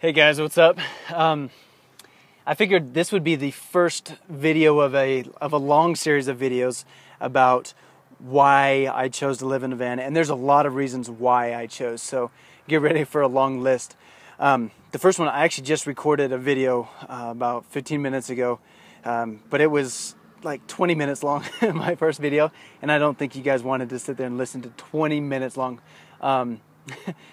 Hey guys, what's up? I figured this would be the first video of a long series of videos about why I chose to live in a van, and there's a lot of reasons why I chose, so get ready for a long list. The first one, I actually just recorded a video about 15 minutes ago, but it was like 20 minutes long, my first video, and I don't think you guys wanted to sit there and listen to 20 minutes long.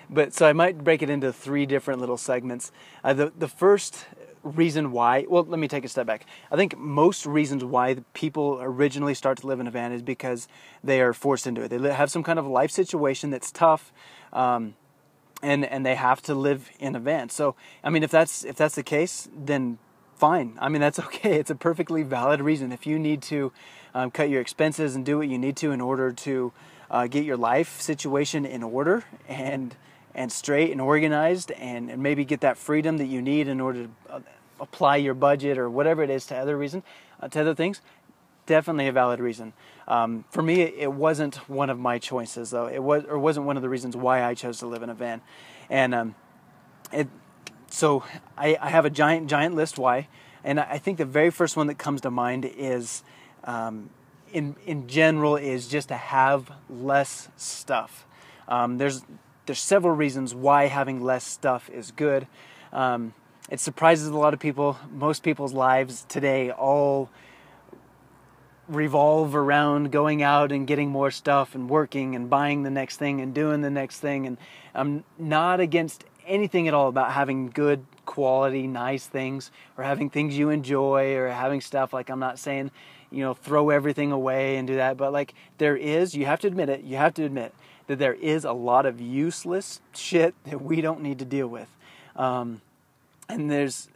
But so I might break it into 3 different little segments. The first reason why, well, let me take a step back. I think most reasons why people originally start to live in a van is because they are forced into it. They have some kind of life situation that's tough, and they have to live in a van. So, I mean, if that's the case, then fine. I mean, that's okay. It's a perfectly valid reason. If you need to cut your expenses and do what you need to in order to get your life situation in order and straight and organized, and maybe get that freedom that you need in order to apply your budget or whatever it is to other things, definitely a valid reason. For me, it wasn't one of my choices, though. Wasn't one of the reasons why I chose to live in a van, and so I have a giant list why, and I think the very first one that comes to mind is, in general, is just to have less stuff. There's several reasons why having less stuff is good. It surprises a lot of people. Most people's lives today all revolve around going out and getting more stuff and working and buying the next thing and doing the next thing. And I'm not against anything at all about having good quality, nice things, or having things you enjoy, or having stuff. Like, I'm not saying, throw everything away and do that, but like, you have to admit that there is a lot of useless shit that we don't need to deal with. And there's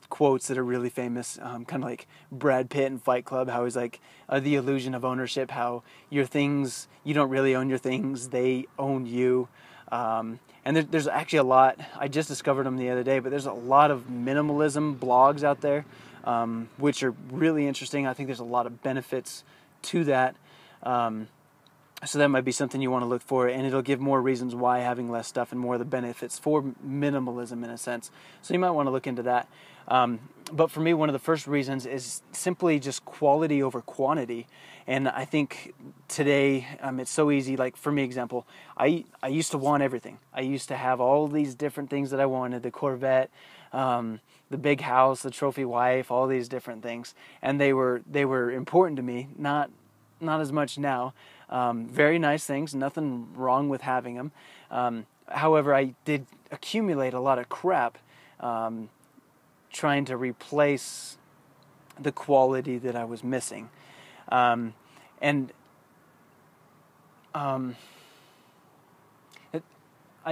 quotes that are really famous, kind of like Brad Pitt in Fight Club, how he's like, the illusion of ownership, how your things, you don't really own your things, they own you. And there's actually a lot, I just discovered them the other day, but there's a lot of minimalism blogs out there, which are really interesting. I think there's a lot of benefits to that. So that might be something you want to look for, and it'll give more reasons why having less stuff and more of the benefits for minimalism in a sense. So you might want to look into that. But for me, one of the first reasons is simply just quality over quantity. And I think today it's so easy. Like, for me, example, I used to want everything. I used to have all these different things that I wanted: the Corvette, the big house, the trophy wife, all these different things, and they were important to me. Not as much now. Very nice things, nothing wrong with having them. However, I did accumulate a lot of crap, trying to replace the quality that I was missing. I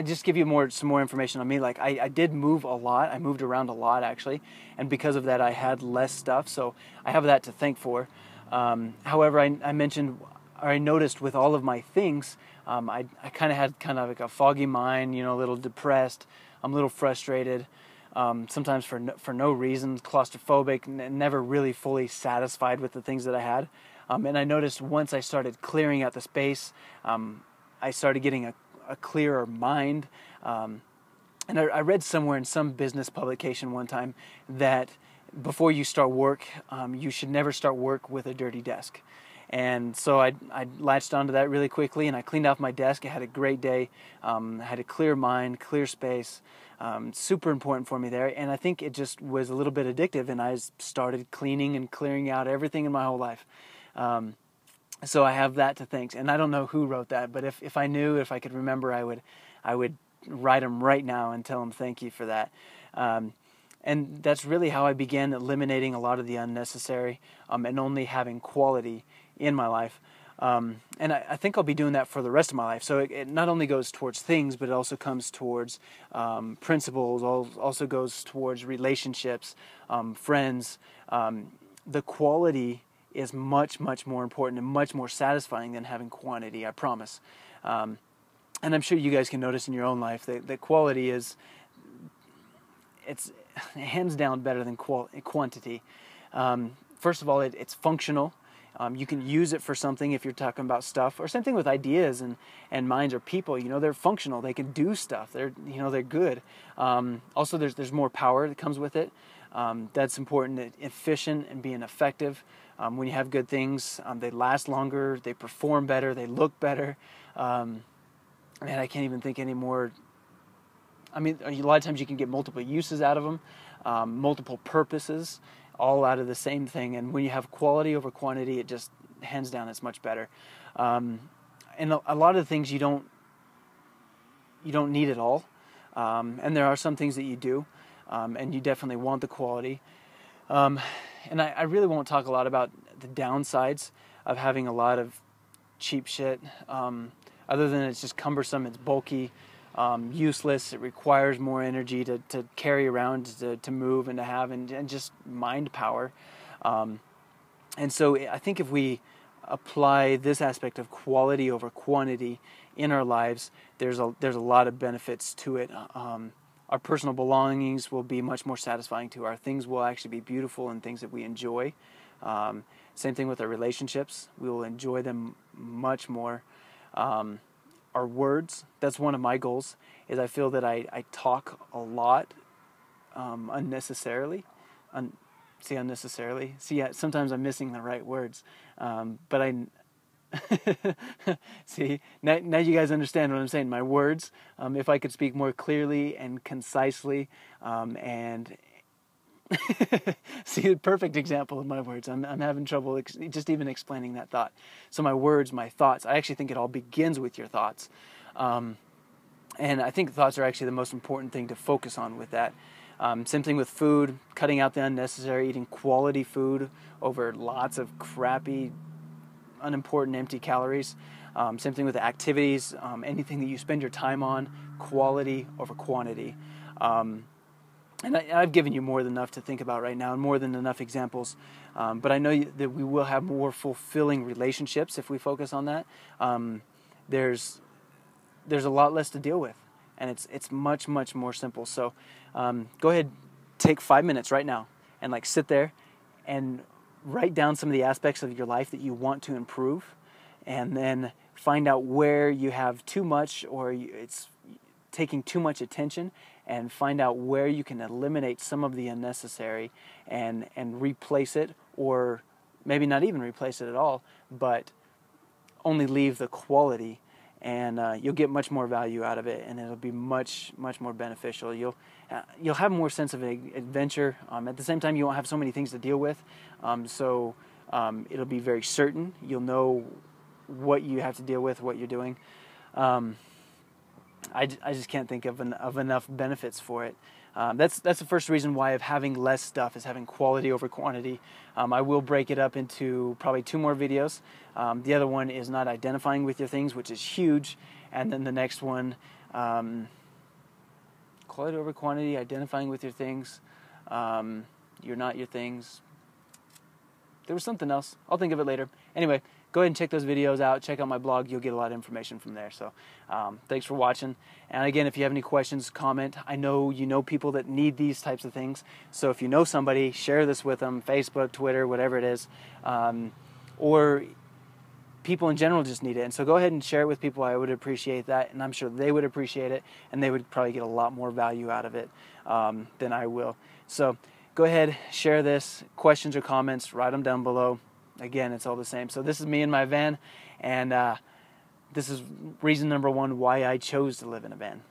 just give you some more information on me. Like, I did move a lot. I moved around a lot, actually, and because of that, I had less stuff. So I have that to thank for. However, I noticed with all of my things, I kind of had like a foggy mind, a little depressed. I'm a little frustrated, sometimes for no reason, claustrophobic, never really fully satisfied with the things that I had. And I noticed once I started clearing out the space, I started getting a clearer mind. And I read somewhere in some business publication one time that before you start work, you should never start work with a dirty desk. And so I latched onto that really quickly, and I cleaned off my desk. I had a great day. I had a clear mind, clear space. Super important for me there. And I think it just was a little bit addictive, and I started cleaning and clearing out everything in my whole life. So I have that to thank. And I don't know who wrote that, but if I knew, if I could remember, I would write them right now and tell them thank you for that. And that's really how I began eliminating a lot of the unnecessary, and only having quality in my life. And I think I'll be doing that for the rest of my life. So it not only goes towards things, but it also comes towards principles, also goes towards relationships, friends. The quality is much, much more important and much more satisfying than having quantity, I promise. And I'm sure you guys can notice in your own life that quality is, it's hands down better than quantity. First of all, it's functional. You can use it for something if you're talking about stuff, or same thing with ideas and minds or people. They're functional. They can do stuff. They're good. Also, there's more power that comes with it. That's important. Efficient and being effective. When you have good things, they last longer. They perform better. They look better. Man, I can't even think any more. A lot of times you can get multiple uses out of them, multiple purposes, all out of the same thing. And when you have quality over quantity, it just, hands down, it's much better. And a lot of the things you don't need it all. And there are some things that you do, and you definitely want the quality. And I really won't talk a lot about the downsides of having a lot of cheap shit, other than it's just cumbersome, it's bulky, useless, it requires more energy to carry around, to move and to have, and just mind power. And so I think if we apply this aspect of quality over quantity in our lives, there's a lot of benefits to it. Our personal belongings will be much more satisfying to our things will actually be beautiful and things that we enjoy. Same thing with our relationships. We will enjoy them much more. Our words, that's one of my goals, is I feel that I talk a lot unnecessarily. Unnecessarily. See, yeah, sometimes I'm missing the right words. But I... See, now you guys understand what I'm saying. My words, if I could speak more clearly and concisely, and see, a perfect example of my words. I'm having trouble just even explaining that thought. So my words, my thoughts, I actually think it all begins with your thoughts. And I think thoughts are actually the most important thing to focus on with that. Same thing with food, cutting out the unnecessary, eating quality food over lots of crappy, unimportant, empty calories. Same thing with the activities, anything that you spend your time on, quality over quantity. And I've given you more than enough to think about right now, and more than enough examples. But I know that we will have more fulfilling relationships if we focus on that. There's a lot less to deal with, and it's much, much more simple. So go ahead, take 5 minutes right now, and sit there and write down some of the aspects of your life that you want to improve, and then find out where you have too much or it's taking too much attention, and find out where you can eliminate some of the unnecessary and replace it, or maybe not even replace it at all, but only leave the quality, and you'll get much more value out of it, and it'll be much, much more beneficial. You'll have more sense of adventure. At the same time, you won't have so many things to deal with, so it'll be very certain. You'll know what you have to deal with, what you're doing. I just can't think of enough benefits for it. That's the first reason why of having less stuff is having quality over quantity. I will break it up into probably 2 more videos. The other one is not identifying with your things, which is huge. And then the next one, quality over quantity, identifying with your things. You're not your things. There was something else. I'll think of it later. Anyway, go ahead and check those videos out. Check out my blog. You'll get a lot of information from there. So thanks for watching. And again, if you have any questions, comment. I know you know people that need these types of things. So if you know somebody, share this with them. Facebook, Twitter, whatever it is. Or people in general just need it. And so go ahead and share it with people. I would appreciate that. And I'm sure they would appreciate it. And they would probably get a lot more value out of it than I will. So go ahead, share this. Questions or comments, write them down below. Again, it's all the same. So this is me in my van, and this is reason number 1 why I chose to live in a van.